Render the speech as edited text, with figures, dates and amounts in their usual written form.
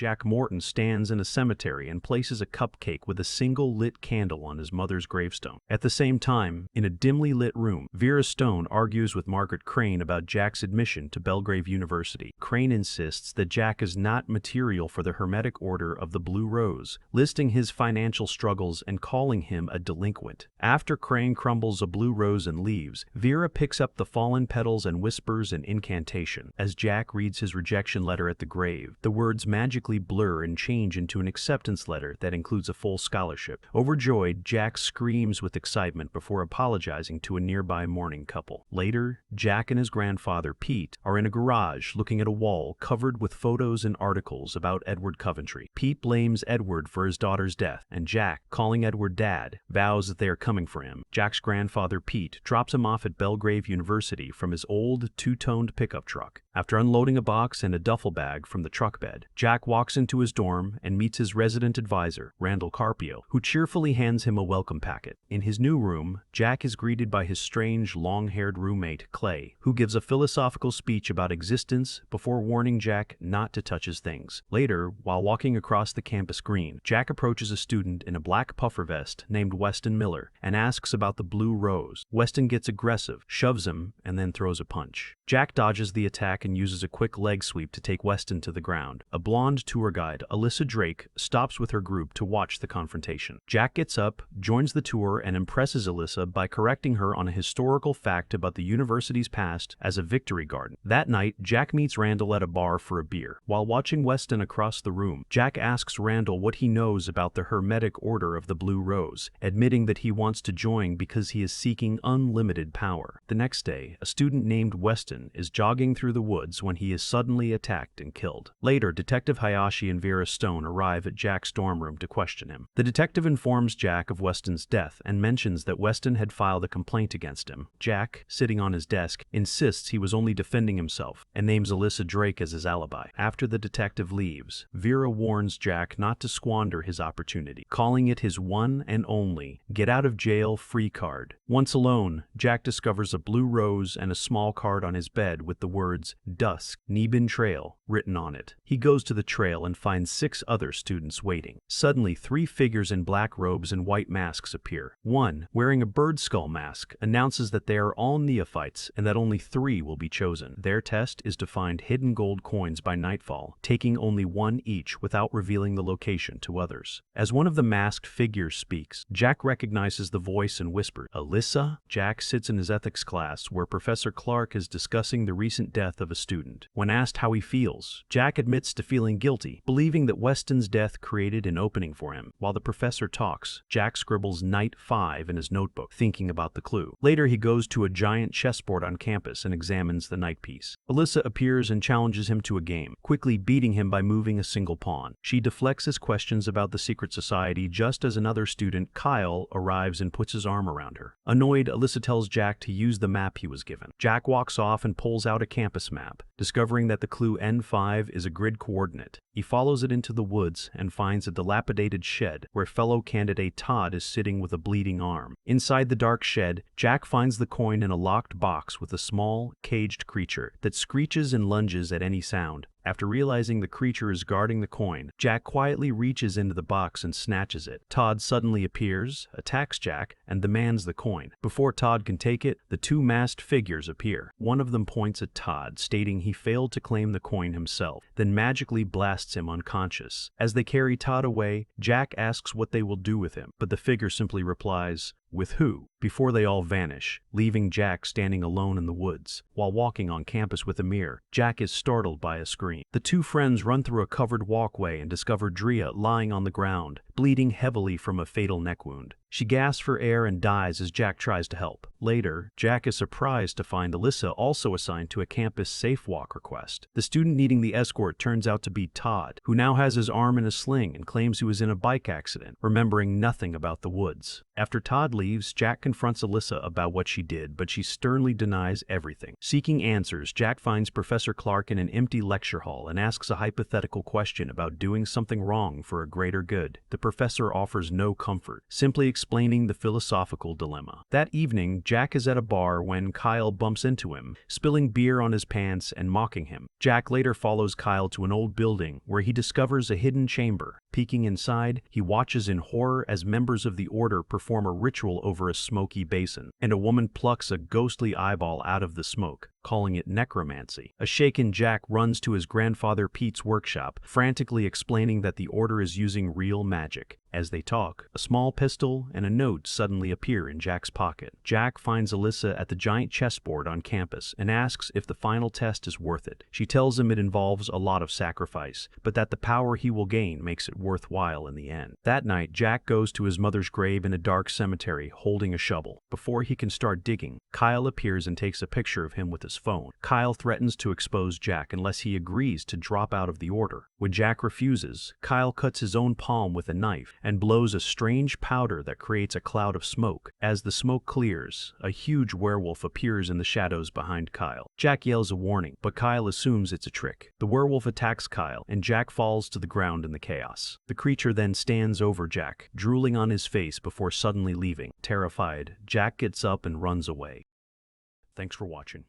Jack Morton stands in a cemetery and places a cupcake with a single lit candle on his mother's gravestone. At the same time, in a dimly lit room, Vera Stone argues with Margaret Crane about Jack's admission to Belgrave University. Crane insists that Jack is not material for the Hermetic Order of the Blue Rose, listing his financial struggles and calling him a delinquent. After Crane crumbles a blue rose and leaves, Vera picks up the fallen petals and whispers an incantation. As Jack reads his rejection letter at the grave, the words magically blur and change into an acceptance letter that includes a full scholarship. Overjoyed, Jack screams with excitement before apologizing to a nearby mourning couple. Later, Jack and his grandfather, Pete, are in a garage looking at a wall covered with photos and articles about Edward Coventry. Pete blames Edward for his daughter's death, and Jack, calling Edward Dad, vows that they are coming for him. Jack's grandfather, Pete, drops him off at Belgrave University from his old two-toned pickup truck. After unloading a box and a duffel bag from the truck bed, Jack walks into his dorm and meets his resident advisor, Randall Carpio, who cheerfully hands him a welcome packet. In his new room, Jack is greeted by his strange, long-haired roommate, Clay, who gives a philosophical speech about existence before warning Jack not to touch his things. Later, while walking across the campus green, Jack approaches a student in a black puffer vest named Weston Miller and asks about the blue rose. Weston gets aggressive, shoves him, and then throws a punch. Jack dodges the attack and uses a quick leg sweep to take Weston to the ground. A blonde tour guide, Alyssa Drake, stops with her group to watch the confrontation. Jack gets up, joins the tour, and impresses Alyssa by correcting her on a historical fact about the university's past as a victory garden. That night, Jack meets Randall at a bar for a beer. While watching Weston across the room, Jack asks Randall what he knows about the Hermetic Order of the Blue Rose, admitting that he wants to join because he is seeking unlimited power. The next day, a student named Weston is jogging through the woods when he is suddenly attacked and killed. Later, Detective Hayashi and Vera Stone arrive at Jack's dorm room to question him. The detective informs Jack of Weston's death and mentions that Weston had filed a complaint against him. Jack, sitting on his desk, insists he was only defending himself and names Alyssa Drake as his alibi. After the detective leaves, Vera warns Jack not to squander his opportunity, calling it his one and only get-out-of-jail-free card. Once alone, Jack discovers a blue rose and a small card on his bed with the words Dusk, Nebin Trail written on it. He goes to the trail and finds 6 other students waiting. Suddenly, 3 figures in black robes and white masks appear. One, wearing a bird skull mask, announces that they are all neophytes and that only 3 will be chosen. Their test is to find hidden gold coins by nightfall, taking only 1 each without revealing the location to others. As one of the masked figures speaks, Jack recognizes the voice and whispers, "Alyssa?" Jack sits in his ethics class where Professor Clark is discussing the recent death of a student. When asked how he feels, Jack admits to feeling guilty, believing that Weston's death created an opening for him. While the professor talks, Jack scribbles Night 5 in his notebook, thinking about the clue. Later, he goes to a giant chessboard on campus and examines the knight piece. Alyssa appears and challenges him to a game, quickly beating him by moving a single pawn. She deflects his questions about the secret society just as another student, Kyle, arrives and puts his arm around her. Annoyed, Alyssa tells Jack to use the map he was given. Jack walks off and pulls out a campus map, discovering that the clue N5 is a grid coordinate. He follows it into the woods and finds a dilapidated shed where fellow candidate Todd is sitting with a bleeding arm. Inside the dark shed, Jack finds the coin in a locked box with a small, caged creature that screeches and lunges at any sound. After realizing the creature is guarding the coin, Jack quietly reaches into the box and snatches it. Todd suddenly appears, attacks Jack, and demands the coin. Before Todd can take it, the 2 masked figures appear. One of them points at Todd, stating he failed to claim the coin himself, then magically blasts him unconscious. As they carry Todd away, Jack asks what they will do with him, but the figure simply replies, "With who?" before they all vanish, leaving Jack standing alone in the woods. While walking on campus with Amir, Jack is startled by a scream. The 2 friends run through a covered walkway and discover Drea lying on the ground, bleeding heavily from a fatal neck wound. She gasps for air and dies as Jack tries to help. Later, Jack is surprised to find Alyssa also assigned to a campus safe walk request. The student needing the escort turns out to be Todd, who now has his arm in a sling and claims he was in a bike accident, remembering nothing about the woods. After Todd leaves, Jack confronts Alyssa about what she did, but she sternly denies everything. Seeking answers, Jack finds Professor Clark in an empty lecture hall and asks a hypothetical question about doing something wrong for a greater good. The professor offers no comfort, simply explaining the philosophical dilemma. That evening, Jack is at a bar when Kyle bumps into him, spilling beer on his pants and mocking him. Jack later follows Kyle to an old building where he discovers a hidden chamber. Peeking inside, he watches in horror as members of the Order perform a ritual over a smoky basin, and a woman plucks a ghostly eyeball out of the smoke, calling it necromancy. A shaken Jack runs to his grandfather Pete's workshop, frantically explaining that the Order is using real magic. As they talk, a small pistol and a note suddenly appear in Jack's pocket. Jack finds Alyssa at the giant chessboard on campus and asks if the final test is worth it. She tells him it involves a lot of sacrifice, but that the power he will gain makes it worthwhile in the end. That night, Jack goes to his mother's grave in a dark cemetery holding a shovel. Before he can start digging, Kyle appears and takes a picture of him with his phone. Kyle threatens to expose Jack unless he agrees to drop out of the Order. When Jack refuses, Kyle cuts his own palm with a knife and blows a strange powder that creates a cloud of smoke. As the smoke clears, a huge werewolf appears in the shadows behind Kyle. Jack yells a warning, but Kyle assumes it's a trick. The werewolf attacks Kyle, and Jack falls to the ground in the chaos. The creature then stands over Jack, drooling on his face before suddenly leaving. Terrified, Jack gets up and runs away. Thanks for watching.